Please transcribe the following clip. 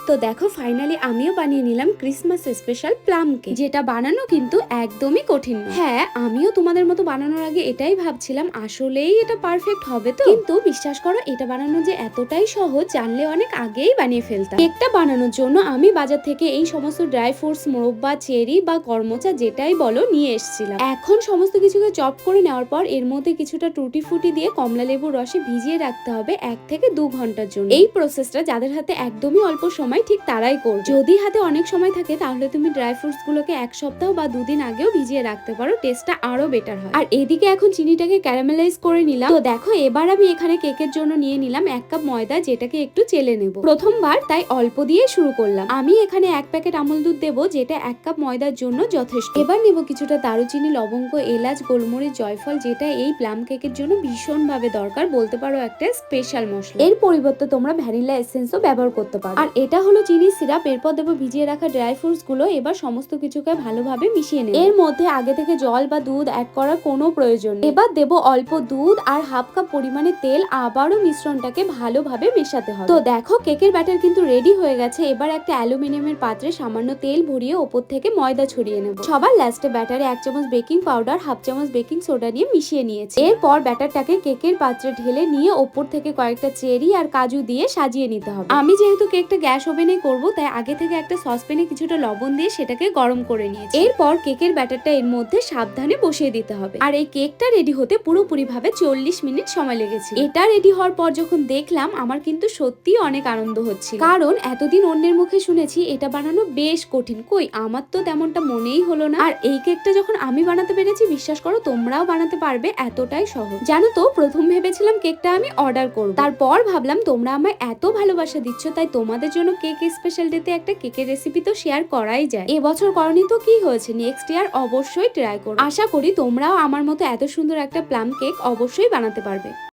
তো দেখো ফাইনালি আমিও বানিয়ে নিলাম ক্রিসমাস স্পেশাল প্লাম কেক, যেটা বানানো কিন্তু একদমই কঠিন নয়। হ্যাঁ, আমিও তোমাদের মতো বানানোর আগে এটাই ভাবছিলাম আসলেই এটা পারফেক্ট হবে তো, কিন্তু বিশ্বাস করো এটা বানানো যে এতটাই সহজ জানলে অনেক আগেই বানিয়ে ফেলতাম। কেকটা বানানোর জন্য আমি বাজার থেকে এই সমস্ত ড্রাই ফ্রুটস, মোরব্বা, চেরি বা কর্মচা যেটাই বলো নিয়ে এসেছিলাম। এখন সমস্ত কিছুকে চপ করে নেওয়ার পর এর মধ্যে কিছুটা টুটি ফুটি দিয়ে কমলা লেবুর রসে ভিজিয়ে রাখতে হবে 1 থেকে 2 ঘন্টার জন্য। এই প্রসেসটা যাদের হাতে একদমই অল্প সময় ঠিক তারাই করবে। যদি হাতে অনেক সময় থাকে তাহলে তুমি ড্রাই ফ্রুটস গুলোকে 1 সপ্তাহ বা 2 দিন আগেও ভিজিয়ে রাখতে পারো, টেস্টটা আরো বেটার হয়। আর এদিকে এখন চিনিটাকে ক্যারামেলাইজ করে নিলাম। তো দেখো এবার আমি এখানে কেকের জন্য নিয়ে নিলাম 1 কাপ ময়দা, যেটাকে একটু চেলে নেব। প্রথমবার তাই অল্প দিয়ে শুরু করলাম। আমি এখানে 1 প্যাকেট আমুল দুধ দেবো, যেটা 1 কাপ ময়দার জন্য যথেষ্ট। এবার নেব কিছুটা দারুচিনি, লবঙ্গ, এলাচ, গোলমরিচ, জয়ফল, যেটা এই প্লাম কেকের জন্য ভীষণ ভাবে দরকার, বলতে পারো একটা স্পেশাল মশলা। এর পরিবর্তে তোমরা ভ্যানিলা এসেন্সও ব্যবহার করতে পারো। আর এটা হলো চিনি সিরাপ। এরপর দেবো ভিজিয়ে রাখা ড্রাই ফ্রুটস গুলো। এবার সমস্ত কিছুকে ভালোভাবে মিশিয়ে নেব। এর মধ্যে আগে থেকে জল বা দুধ অ্যাড করার কোনো প্রয়োজন নেই। এবার দেবো অল্প দুধ আর 1/2 কাপ পরিমাণে তেল। আবারও মিশ্রণটাকে ভালোভাবে মেশাতে হবে। তো দেখো কেকের ব্যাটার কিন্তু রেডি হয়ে গেছে। এবার একটা অ্যালুমিনিয়ামের পাত্রে সামান্য তেল ভরিয়ে ওপর থেকে ময়দা ছড়িয়ে নেব। সবার লাস্টে ব্যাটারে 1 চামচ বেকিং পাউডার, 1/2 চামচ বেকিং সোডা নিয়ে মিশিয়ে নিয়েছি। এরপর ব্যাটারটাকে কেকের পাত্রে ঢেলে নিয়ে ওপর থেকে কয়েকটা চেরি আর কাজু দিয়ে সাজিয়ে নিতে হবে। আমি যেহেতু কেকটা গ্যাস ওভেনে করব, তাই আগে থেকে একটা সসপ্যানে কিছুটা লবণ দিয়ে সেটাকে গরম করে নিয়েছি। এরপর কেকের ব্যাটারটা এর মধ্যে সাবধানে বসিয়ে দিতে হবে। আর এই কেকটা রেডি হতে পুরোপুরি ভাবে 40 মিনিট সময় লেগেছে। এটা রেডি হওয়ার পর যখন দেখলাম আমার কিন্তু সত্যি অনেক আনন্দ হচ্ছিল, কারণ এতদিন অন্যের মুখে শুনেছি এটা বানানো বেশ কঠিন, কই আমার তো তেমনটা মনেই হলো না। আর এই কেকটা যখন আমি বানাতে পেরেছি, বিশ্বাস করো তোমরাও বানাতে পারবে, এতটাই সহজ। জানো তো প্রথম ভেবেছিলাম কেকটা আমি অর্ডার করব, তারপর ভাবলাম তোমরা আমায় এত ভালোবাসা দিচ্ছ, তাই তোমাদের জন্য কেক স্পেশাল ডেতে একটা কেকের রেসিপি তো শেয়ার করাই যায়। এবছর করনি তো কি হয়েছে, নেক্সট ইয়ার অবশ্যই ট্রাই করো। আশা করি তোমরাও আমার মতো এত সুন্দর একটা প্লাম কেক অবশ্যই বানাতে পারবে।